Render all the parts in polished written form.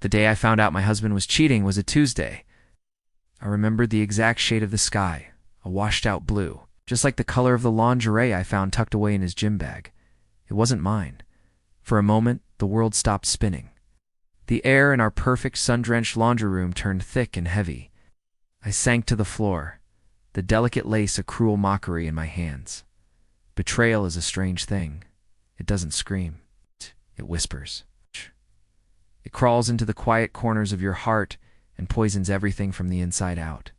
The day I found out my husband was cheating was a Tuesday. I remembered the exact shade of the sky, a washed-out blue, just like the color of the lingerie I found tucked away in his gym bag. It wasn't mine. For a moment, the world stopped spinning. The air in our perfect sun-drenched laundry room turned thick and heavy. I sank to the floor, the delicate lace a cruel mockery in my hands. Betrayal is a strange thing. It doesn't scream. It whispers. It crawls into the quiet corners of your heart and poisons everything from the inside out.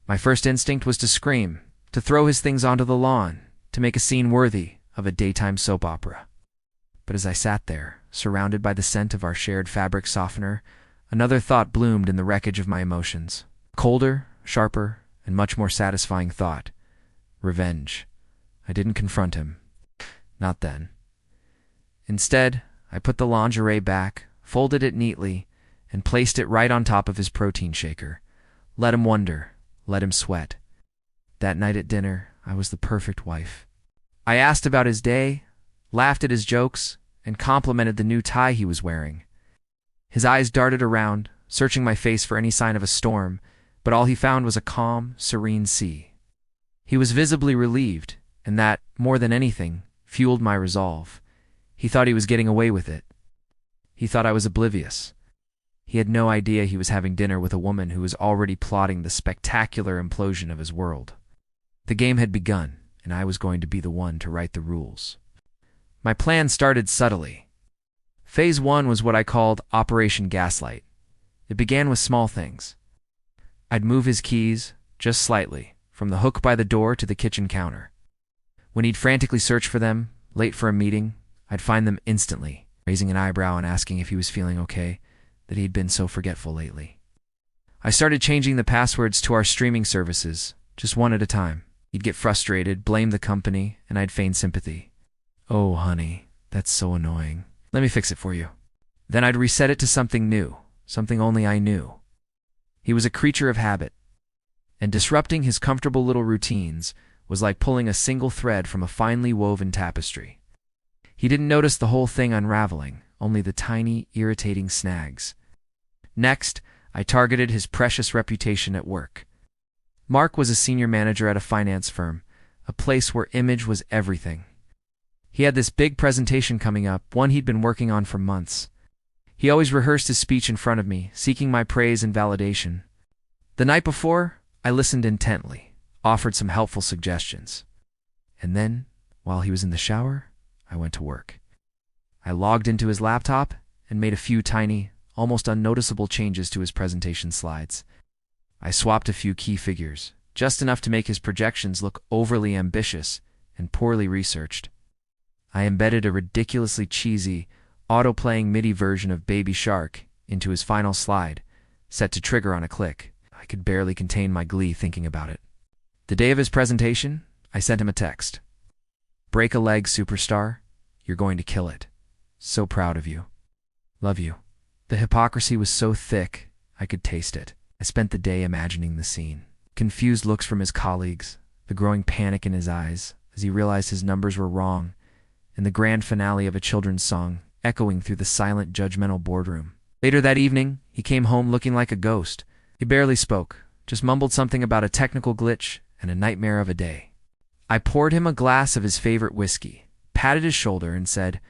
My first instinct was to scream, to throw his things onto the lawn, to make a scene worthy of a daytime soap opera. But as I sat there, surrounded by the scent of our shared fabric softener, another thought bloomed in the wreckage of my emotions. Colder, sharper, and much more satisfying thought. Revenge. I didn't confront him. Not then. Instead, I put the lingerie back, folded it neatly, and placed it right on top of his protein shaker. Let him wonder. Let him sweat. That night at dinner, I was the perfect wife. I asked about his day, laughed at his jokes, and complimented the new tie he was wearing. His eyes darted around, searching my face for any sign of a storm, but all he found was a calm, serene sea. He was visibly relieved, and that, more than anything, fueled my resolve. He thought he was getting away with it. He thought I was oblivious. He had no idea he was having dinner with a woman who was already plotting the spectacular implosion of his world. The game had begun, and I was going to be the one to write the rules. My plan started subtly. Phase 1 was what I called Operation Gaslight. It began with small things. I'd move his keys, just slightly, from the hook by the door to the kitchen counter. When he'd frantically search for them, late for a meeting, I'd find them instantly, raising an eyebrow and asking if he was feeling okay, that he'd been so forgetful lately. I started changing the passwords to our streaming services, just one at a time. He'd get frustrated, blame the company, and I'd feign sympathy. "Oh, honey, that's so annoying. Let me fix it for you." Then I'd reset it to something new, something only I knew. He was a creature of habit, and disrupting his comfortable little routines was like pulling a single thread from a finely woven tapestry. He didn't notice the whole thing unraveling, only the tiny, irritating snags. Next, I targeted his precious reputation at work. Mark was a senior manager at a finance firm, a place where image was everything. He had this big presentation coming up, one he'd been working on for months. He always rehearsed his speech in front of me, seeking my praise and validation. The night before, I listened intently, offered some helpful suggestions. And then, while he was in the shower, I went to work. I logged into his laptop and made a few tiny, almost unnoticeable changes to his presentation slides. I swapped a few key figures, just enough to make his projections look overly ambitious and poorly researched. I embedded a ridiculously cheesy, auto-playing MIDI version of Baby Shark into his final slide, set to trigger on a click. I could barely contain my glee thinking about it. The day of his presentation, I sent him a text. "Break a leg, superstar. You're going to kill it. So proud of you. Love you." The hypocrisy was so thick, I could taste it. I spent the day imagining the scene. Confused looks from his colleagues, the growing panic in his eyes as he realized his numbers were wrong, and the grand finale of a children's song echoing through the silent, judgmental boardroom. Later that evening, he came home looking like a ghost. He barely spoke, just mumbled something about a technical glitch and a nightmare of a day. I poured him a glass of his favorite whiskey, patted his shoulder, and said,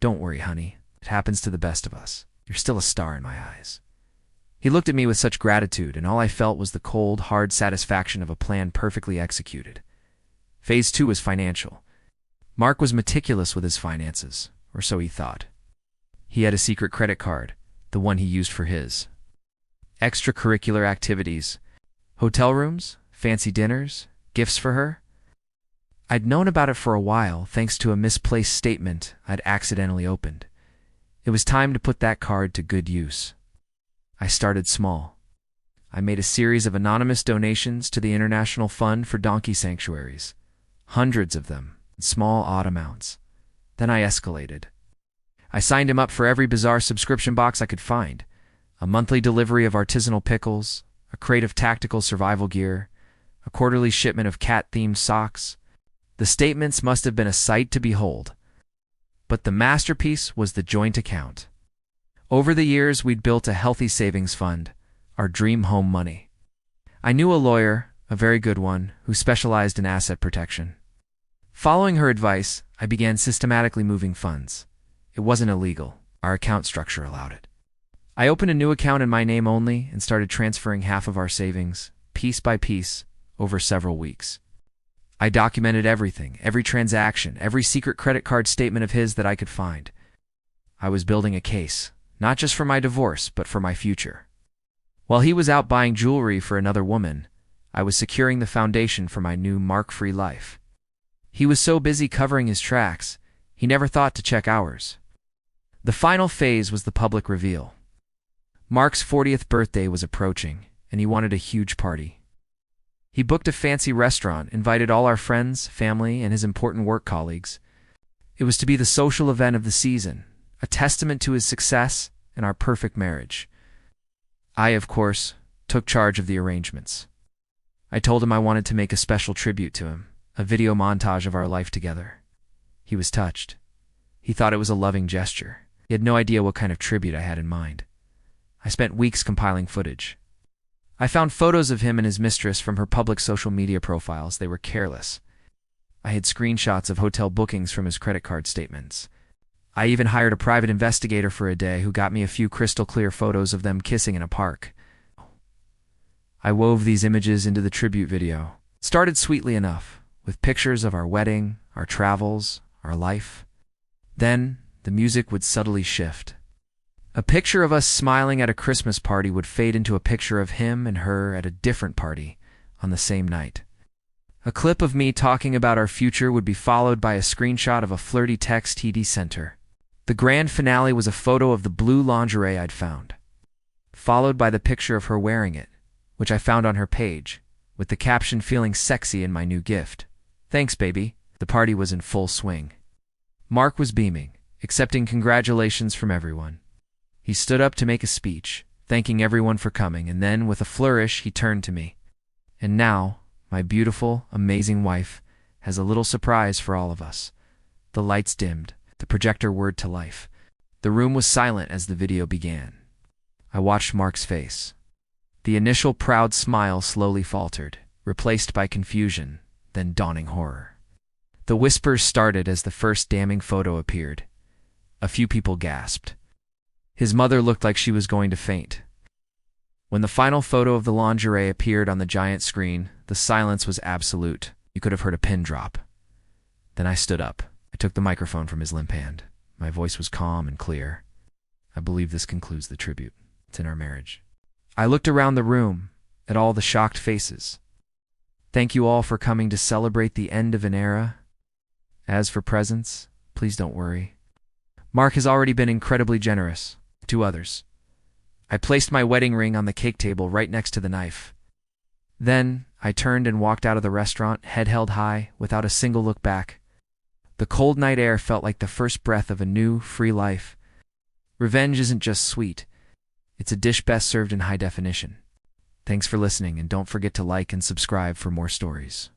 "Don't worry, honey. It happens to the best of us. You're still a star in my eyes." He looked at me with such gratitude, and all I felt was the cold, hard satisfaction of a plan perfectly executed. Phase 2 was financial. Mark was meticulous with his finances, or so he thought. He had a secret credit card, the one he used for his extracurricular activities, hotel rooms, fancy dinners, gifts for her. I'd known about it for a while, thanks to a misplaced statement I'd accidentally opened. It was time to put that card to good use. I started small. I made a series of anonymous donations to the International Fund for Donkey Sanctuaries, hundreds of them, in small odd amounts. Then I escalated. I signed him up for every bizarre subscription box I could find, a monthly delivery of artisanal pickles, a crate of tactical survival gear, a quarterly shipment of cat-themed socks. The statements must have been a sight to behold. But the masterpiece was the joint account. Over the years, we'd built a healthy savings fund, our dream home money. I knew a lawyer, a very good one, who specialized in asset protection. Following her advice, I began systematically moving funds. It wasn't illegal. Our account structure allowed it. I opened a new account in my name only and started transferring half of our savings, piece by piece, over several weeks. I documented everything, every transaction, every secret credit card statement of his that I could find. I was building a case, not just for my divorce, but for my future. While he was out buying jewelry for another woman, I was securing the foundation for my new mark-free life. He was so busy covering his tracks, he never thought to check ours. The final phase was the public reveal. Mark's 40th birthday was approaching, and he wanted a huge party. He booked a fancy restaurant, invited all our friends, family, and his important work colleagues. It was to be the social event of the season, a testament to his success and our perfect marriage. I, of course, took charge of the arrangements. I told him I wanted to make a special tribute to him, a video montage of our life together. He was touched. He thought it was a loving gesture. He had no idea what kind of tribute I had in mind. I spent weeks compiling footage. I found photos of him and his mistress from her public social media profiles. They were careless. I had screenshots of hotel bookings from his credit card statements. I even hired a private investigator for a day who got me a few crystal-clear photos of them kissing in a park. I wove these images into the tribute video. It started sweetly enough, with pictures of our wedding, our travels, our life. Then, the music would subtly shift. A picture of us smiling at a Christmas party would fade into a picture of him and her at a different party on the same night. A clip of me talking about our future would be followed by a screenshot of a flirty text he'd sent her. The grand finale was a photo of the blue lingerie I'd found, followed by the picture of her wearing it, which I found on her page, with the caption "Feeling sexy in my new gift. Thanks, baby." The party was in full swing. Mark was beaming, accepting congratulations from everyone. He stood up to make a speech, thanking everyone for coming, and then, with a flourish, he turned to me. "And now, my beautiful, amazing wife has a little surprise for all of us." The lights dimmed, the projector whirred to life. The room was silent as the video began. I watched Mark's face. The initial proud smile slowly faltered, replaced by confusion, then dawning horror. The whispers started as the first damning photo appeared. A few people gasped. His mother looked like she was going to faint. When the final photo of the lingerie appeared on the giant screen, the silence was absolute. You could have heard a pin drop. Then I stood up. I took the microphone from his limp hand. My voice was calm and clear. "I believe this concludes the tribute. It's in our marriage." I looked around the room, at all the shocked faces. "Thank you all for coming to celebrate the end of an era. As for presents, please don't worry. Mark has already been incredibly generous to others." I placed my wedding ring on the cake table right next to the knife. Then I turned and walked out of the restaurant, head held high, without a single look back. The cold night air felt like the first breath of a new, free life. Revenge isn't just sweet. It's a dish best served in high definition. Thanks for listening, and don't forget to like and subscribe for more stories.